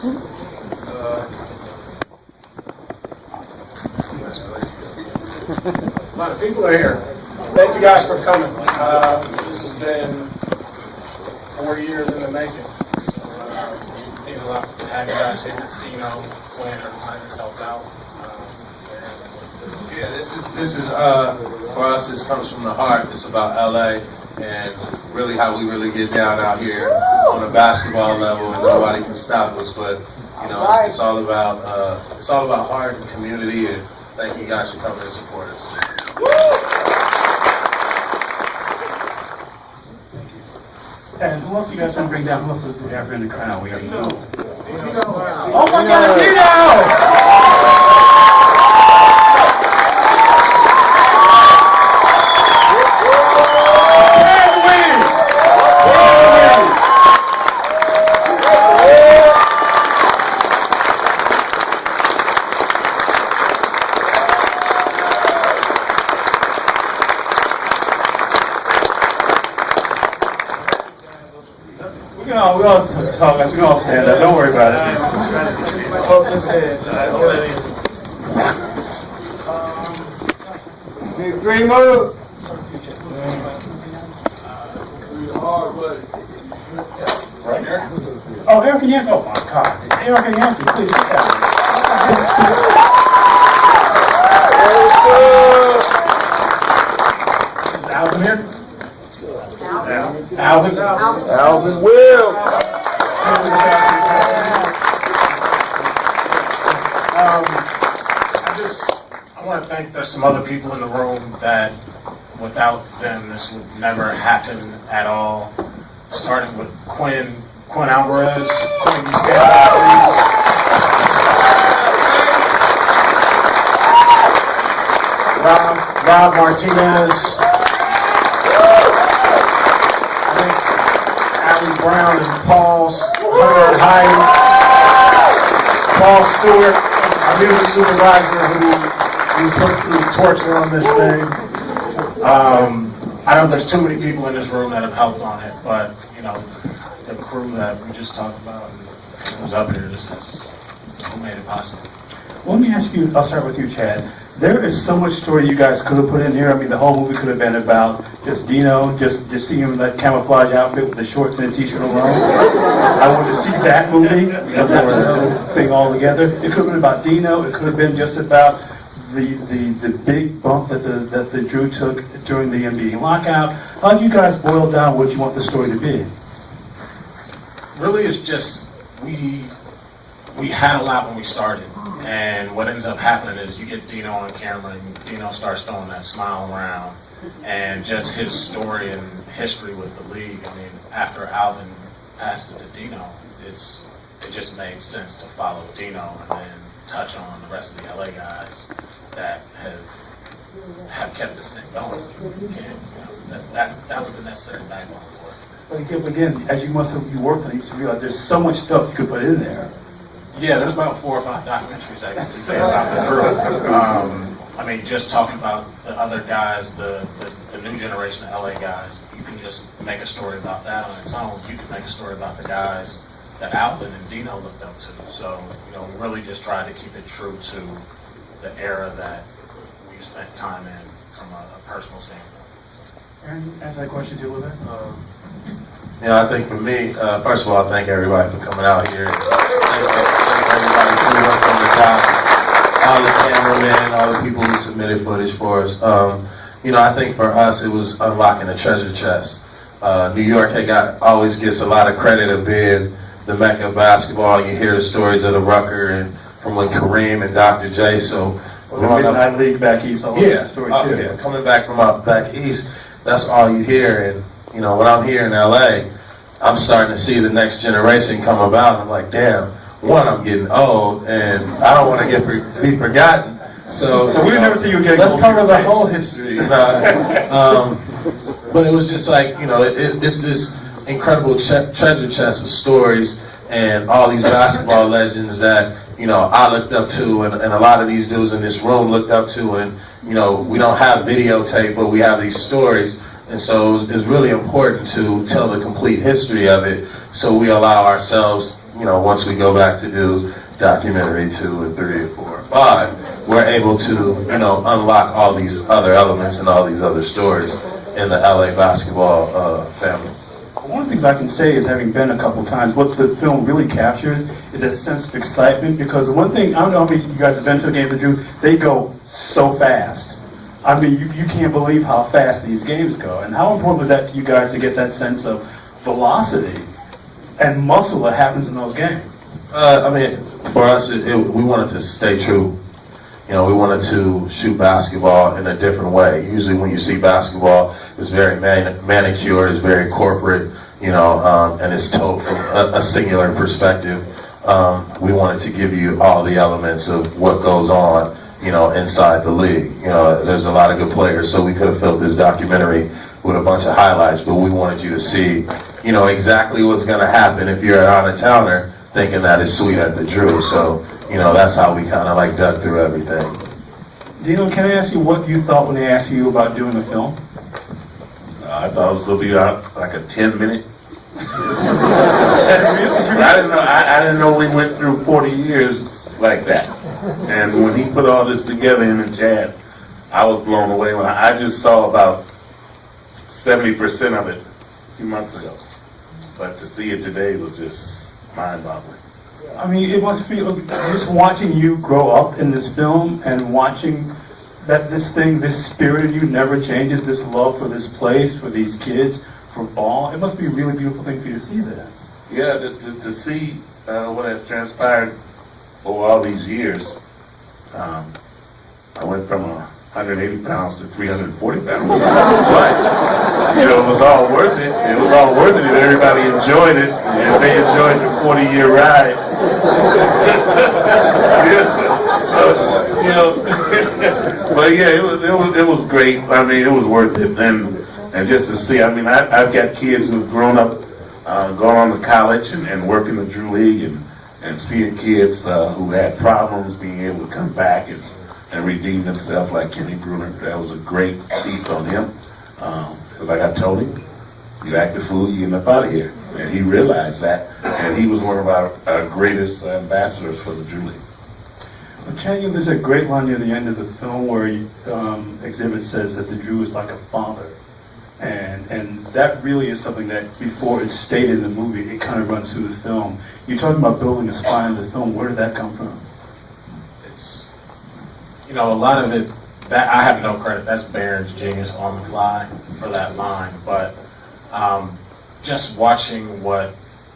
A lot of people are here. Thank you guys for coming. This has been 4 years in the making. So, it means a lot to have you guys here. Dino, Quinn, everybody that's helped out. Yeah, this is for us. This comes from the heart. It's about LA and really how we really get down out here on a basketball level, and nobody can stop us. But you know, it's all about heart and community. And thank you guys for coming and support us. And who else do you guys want to bring down? Who else do we have in the crowd? We have Dino. Oh my God, Dino! We all talk. We can all stand up. Don't worry about it. Hold his head. Big green move. Right here. Oh, Erikka Yancy. Oh my God. Erikka Yancy, please sit down. Is Alvin here? Alvin? Alvin Will. I want to thank there's some other people in the room that without them this would never happen at all. Starting with Quinn Alvarez. Quinn, you stand up, please. Rob Martinez. Brown and Paul's Hunter Hyde, Paul Stewart, our music supervisor who put the torture on this thing. I know there's too many people in this room that have helped on it, but you know, the crew that we just talked about and who's up here, this is who made it possible. Well, let me ask you, I'll start with you, Chad. There is so much story you guys could have put in here. I mean, the whole movie could have been about just Dino, just seeing him in that camouflage outfit with the shorts and a t-shirt alone. I wanted to see that movie, that's a thing all together. It could have been about Dino. It could have been just about the big bump that the Drew took during the NBA lockout. How do you guys boil down what you want the story to be? Really, it's just we had a lot when we started, and what ends up happening is you get Dino on camera, and Dino starts throwing that smile around, and just his story and history with the league. I mean, after Alvin passed it to Dino, it just made sense to follow Dino and then touch on the rest of the LA guys that have kept this thing going. That was the necessary backbone for it. But again, as you worked on it, you realize there's so much stuff you could put in there. Yeah, there's about 4 or 5 documentaries that can be about the crew. I mean, just talking about the other guys, the new generation of LA guys, you can just make a story about that on its own. You can make a story about the guys that Alvin and Dino looked up to. So, you know, we really just tried to keep it true to the era that we spent time in from a personal standpoint. Aaron, answer that question too, with it. Yeah, I think for me, first of all, thank everybody for coming out here. Thank everybody from the top, all the cameramen, all the people who submitted footage for us. You know, I think for us, it was unlocking a treasure chest. New York always gets a lot of credit of being the Mecca of basketball. You hear the stories of the Rucker and from when Kareem and Dr. J. So, Midnight League back east, all those stories too. Yeah, coming back from out back east, that's all you hear. And you know, when I'm here in LA, I'm starting to see the next generation come about. I'm like, damn, one, I'm getting old, and I don't want to be forgotten. So we never see you getting let's old. cover the whole history. But it was just like, you know, it's this incredible treasure chest of stories and all these basketball legends that, you know, I looked up to, and a lot of these dudes in this room looked up to, and, you know, we don't have videotape, but we have these stories. And so it's really important to tell the complete history of it, so we allow ourselves once we go back to do documentary 2 and 3 and 4 and 5, we're able to, unlock all these other elements and all these other stories in the LA basketball family. One of the things I can say is, having been a couple times, what the film really captures is a sense of excitement, because one thing, I don't know how many of you guys have been to a game, they go so fast. I mean, you can't believe how fast these games go. And how important was that to you guys to get that sense of velocity and muscle that happens in those games? For us, we wanted to stay true. We wanted to shoot basketball in a different way. Usually when you see basketball, it's very manicured, it's very corporate, and it's told from a singular perspective. We wanted to give you all the elements of what goes on, inside the league. There's a lot of good players, so we could have filled this documentary with a bunch of highlights, but we wanted you to see, exactly what's going to happen if you're an out-of-towner thinking that it's sweet at the Drew. So, that's how we kind of dug through everything. Dino, can I ask you what you thought when they asked you about doing the film? I thought it was going to be like a 10-minute. I didn't know we went through 40 years like that. And when he put all this together, him and Chad, I was blown away. When I just saw about 70% of it a few months ago. But to see it today was just mind-boggling. I mean, it must feel, just watching you grow up in this film and watching that this spirit in you never changes, this love for this place, for these kids, for ball. It must be a really beautiful thing for you to see this. Yeah, to see what has transpired over all these years. I went from 180 pounds to 340 pounds. But, it was all worth it. It was all worth it if everybody enjoyed it. If they enjoyed the 40-year ride. But yeah, it was great. I mean, it was worth it. And just to see, I've got kids who've grown up, gone on to college and work in the Drew League, and seeing kids who had problems being able to come back and redeem themselves, like Kenny Bruner. That was a great piece on him. Like I told him, you act the fool, you get up out of here. And he realized that, and he was one of our greatest ambassadors for the Drew League. Well, Chad, there's a great line near the end of the film where Exhibit says that the Drew is like a father. And that really is something that, before it's stated in the movie, it kind of runs through the film. You're talking about building a spine in the film. Where did that come from? It's, a lot of it, that I have no credit. That's Barron's genius on the fly for that line. But just watching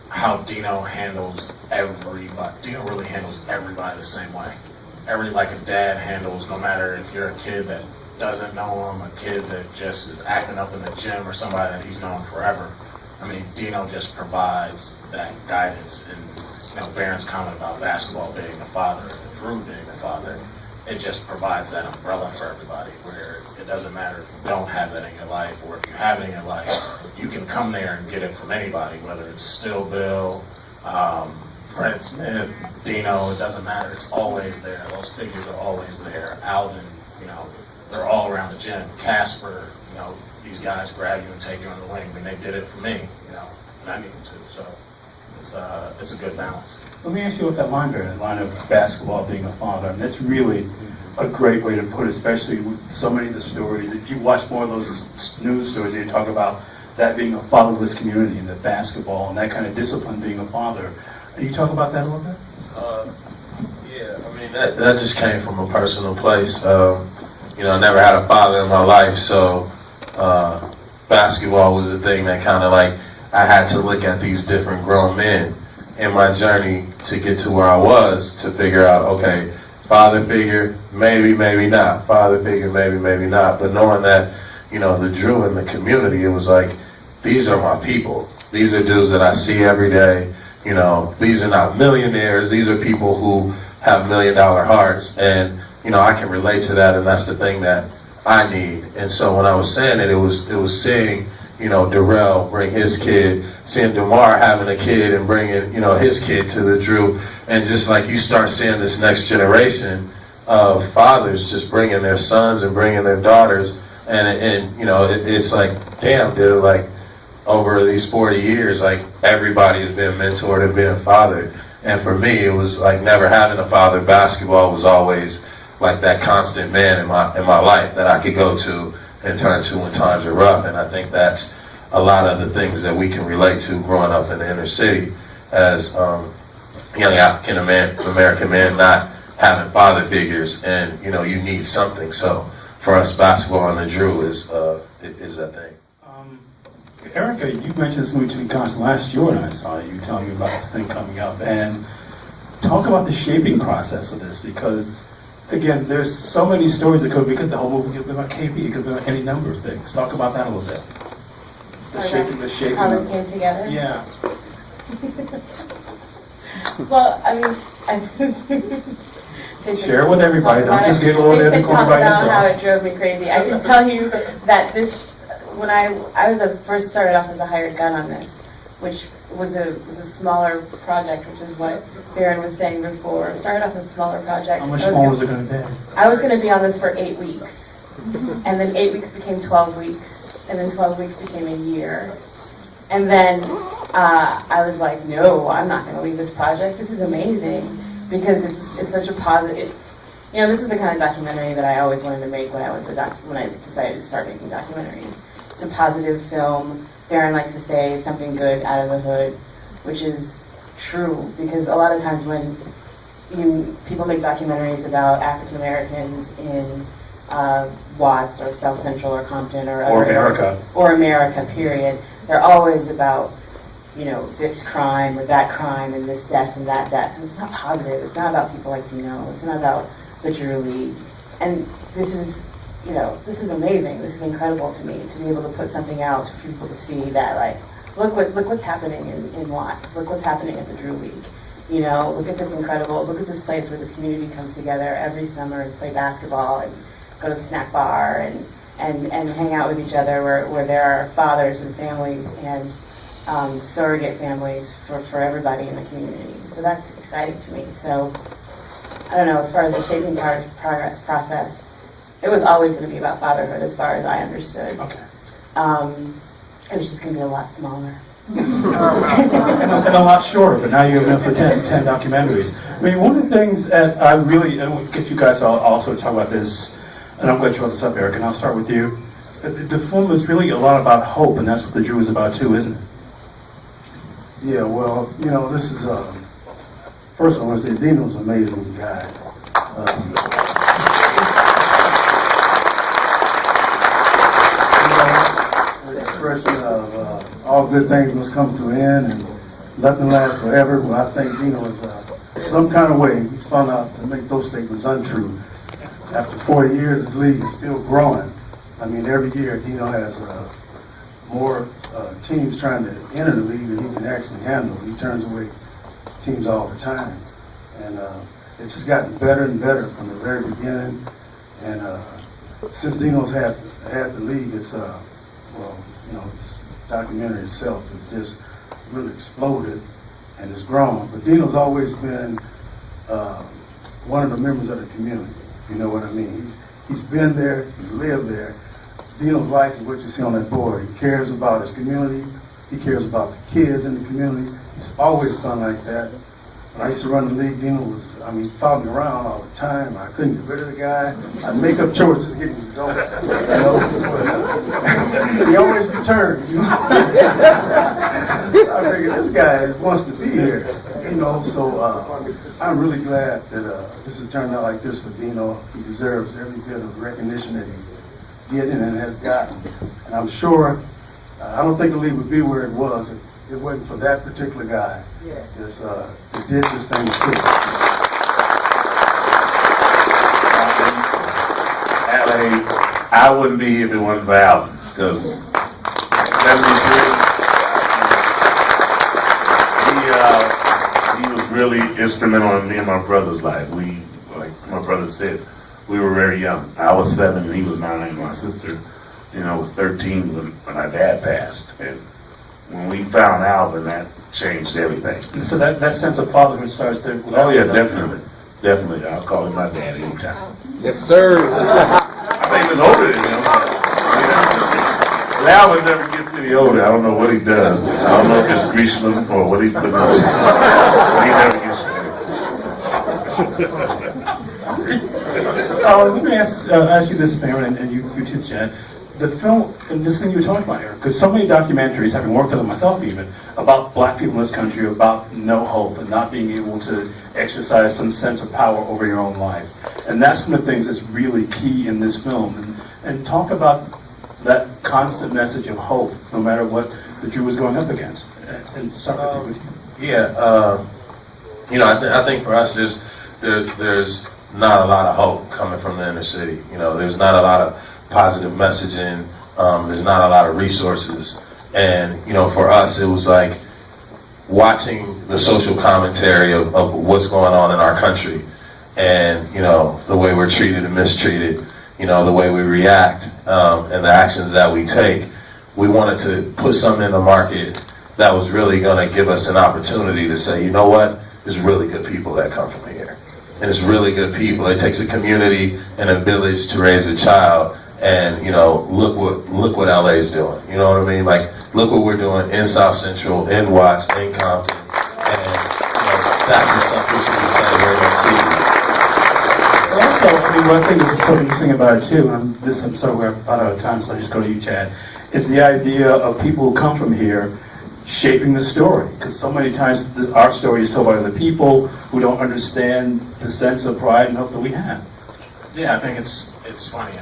how Dino handles everybody. Dino really handles everybody the same way. Like a dad handles, no matter if you're a kid that doesn't know him, a kid that just is acting up in the gym, or somebody that he's known forever. Dino just provides that guidance. And Barron's comment about basketball being a father, and Drew being a father, it just provides that umbrella for everybody, where it doesn't matter if you don't have that in your life, or if you have it in your life, you can come there and get it from anybody, whether it's Still Bill, Fred Smith, Dino, it doesn't matter. It's always there. Those figures are always there. Alvin, they're all around the gym. Casper, these guys grab you and take you on the wing. They did it for me, and I need them to. So it's a good balance. Let me ask you what that line there, the line of basketball being a father. And that's really a great way to put it, especially with so many of the stories. If you watch more of those news stories, they talk about that being a fatherless community and the basketball and that kind of discipline being a father. Can you talk about that a little bit? Yeah, that just came from a personal place. I never had a father in my life, so basketball was the thing that kind of I had to look at these different grown men in my journey to get to where I was, to figure out, okay, father figure, maybe not. Father figure, maybe not. But knowing that, the Drew in the community, it was like, these are my people. These are dudes that I see every day. These are not millionaires. These are people who have $1 million hearts. And, I can relate to that, and that's the thing that I need. And so when I was saying it was seeing, Darrell bring his kid, seeing DeMar having a kid and bringing, his kid to the Drew. And just you start seeing this next generation of fathers just bringing their sons and bringing their daughters. And it's like, damn, dude, over these 40 years, like everybody has been mentored and been fathered. And for me, it was like never having a father. Basketball was always like that constant man in my life that I could go to and turn to when times are rough. And I think that's a lot of the things that we can relate to growing up in the inner city as young African American men not having father figures, and you need something. So for us, basketball and the Drew is a thing. Erikka, you mentioned this movie to me constant last year when I saw you telling me about this thing coming up, and talk about the shaping process of this, because again, there's so many stories that could be good. The whole movie could be about KP, it could be about any number of things. Talk about that a little bit. The shaping. How this came together? Yeah. Well, I mean, Share with everybody. Don't just get a little bit of the corner by yourself. How it drove me crazy. I can tell you that this, when I first started off as a hired gun on this, which was a smaller project, which is what Baron was saying before. It started off as a smaller project. How much smaller was it going to be? I was going to be on this for 8 weeks, and then 8 weeks became 12 weeks, and then 12 weeks became a year. And then I was like, no, I'm not going to leave this project. This is amazing, because it's such a positive. This is the kind of documentary that I always wanted to make when I decided to start making documentaries. It's a positive film. Baron likes to say it's something good out of the hood, which is true, because a lot of times when people make documentaries about African Americans in Watts or South Central or Compton or America, period. They're always about, this crime or that crime and this death and that death. And it's not positive. It's not about people like Dino. It's not about the Drew League. And this is amazing. This is incredible to me, to be able to put something out for people to see that, like, look what's happening in Watts. Look what's happening at the Drew League. Look at this look at this place where this community comes together every summer and play basketball and go to the snack bar and hang out with each other, where there are fathers and families and surrogate families for everybody in the community. So that's exciting to me. So I don't know, as far as the shaping process, it was always going to be about fatherhood as far as I understood. Okay. It was just going to be a lot smaller. and a lot shorter, but now you're going for 10 documentaries. I mean, one of the things that I really, and we'll get you guys also to talk about this, and I'm going to throw this up, Eric, and I'll start with you. The film is really a lot about hope, and that's what the Drew is about too, isn't it? Yeah, well, this is, first I want to say Dino's an amazing guy. The expression of all good things must come to an end and nothing lasts forever. Well, I think Dino is some kind of way he's found out to make those statements untrue. After 40 years, his league is still growing. I mean, every year Dino has more teams trying to enter the league than he can actually handle. He turns away teams all the time. And it's just gotten better and better from the very beginning. And since Dino's had the league, it's, this documentary itself has just really exploded and it's grown. But Dino's always been one of the members of the community. You know what I mean? He's been there, he's lived there. Dino's life is what you see on that board. He cares about his community. He cares about the kids in the community. He's always done like that. When I used to run the league, Dino followed me around all the time. I couldn't get rid of the guy. I'd make up chores just to get him to go. He always returned. I figured this guy wants to be here. So I'm really glad that this has turned out like this for Dino. He deserves every bit of recognition that he's getting and has gotten. And I'm sure, I don't think the league would be where it was if it wasn't for that particular guy. That did this thing too. L.A., I wouldn't be here if it wasn't for Alvin, because 73, he was really instrumental in me and my brother's life. We, like my brother said, we were very young. I was 7 and he was 9. My sister, was 13 when our dad passed. And when we found Alvin, that changed everything. So that sense of fatherhood starts to... Oh yeah, definitely. Definitely. I'll call him my dad anytime. Yes, sir. I think he was older than him. But Alvin never gets getting older. I don't know what he does. I don't know if it's greasing him or what he's putting on. He never gets Let me ask you this, Aaron, and you too, Chad. The film, and this thing you were talking about, Aaron, because so many documentaries, having worked on them myself even, about black people in this country, about no hope and not being able to exercise some sense of power over your own life. And that's one of the things that's really key in this film. And talk about that constant message of hope, no matter what the Jew was going up against. And start with you. Yeah, I think for us, there's not a lot of hope coming from the inner city. There's not a lot of positive messaging. There's not a lot of resources. And, for us, it was like watching the social commentary of what's going on in our country and, the way we're treated and mistreated, the way we react and the actions that we take. We wanted to put something in the market that was really going to give us an opportunity to say, you know what, there's really good people that come from here. And it's really good people. It takes a community and a village to raise a child. And, look what LA's doing. You know what I mean? Like, look what we're doing in South Central, in Watts, in Compton. And, that's the stuff we should be celebrating on TV. Also, one thing that's so interesting about it too, and I'm sorry we're out of time, so I'll just go to you, Chad, is the idea of people who come from here shaping the story. Because so many times our story is told by other people who don't understand the sense of pride and hope that we have. Yeah, I think it's funny.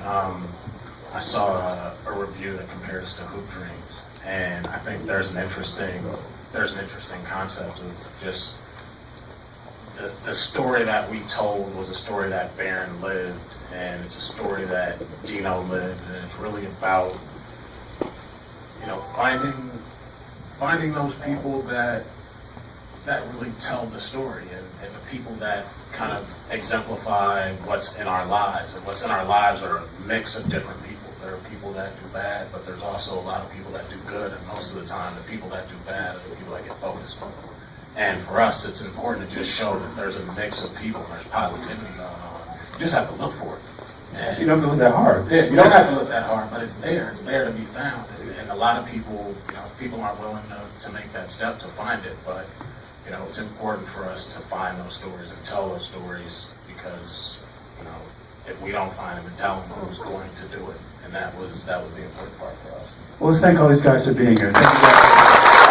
I saw a review that compares to Hoop Dreams, and I think there's an interesting concept of just the story that we told was a story that Barron lived, and it's a story that Dino lived, and it's really about finding those people that really tell the story, and the people that kind of exemplify what's in our lives. And what's in our lives are a mix of different people. There are people that do bad, but there's also a lot of people that do good, and most of the time the people that do bad are the people that get focused on. And for us, it's important to just show that there's a mix of people, and there's positivity going on. You just have to look for it. And You don't have to look that hard. yeah, you don't have to look that hard, but it's there. It's there to be found. And a lot of people, people aren't willing to make that step to find it, but it's important for us to find those stories and tell those stories, because if we don't find them and tell them, who's going to do it? And that was the important part for us. Well, let's thank all these guys for being here. Thank you guys.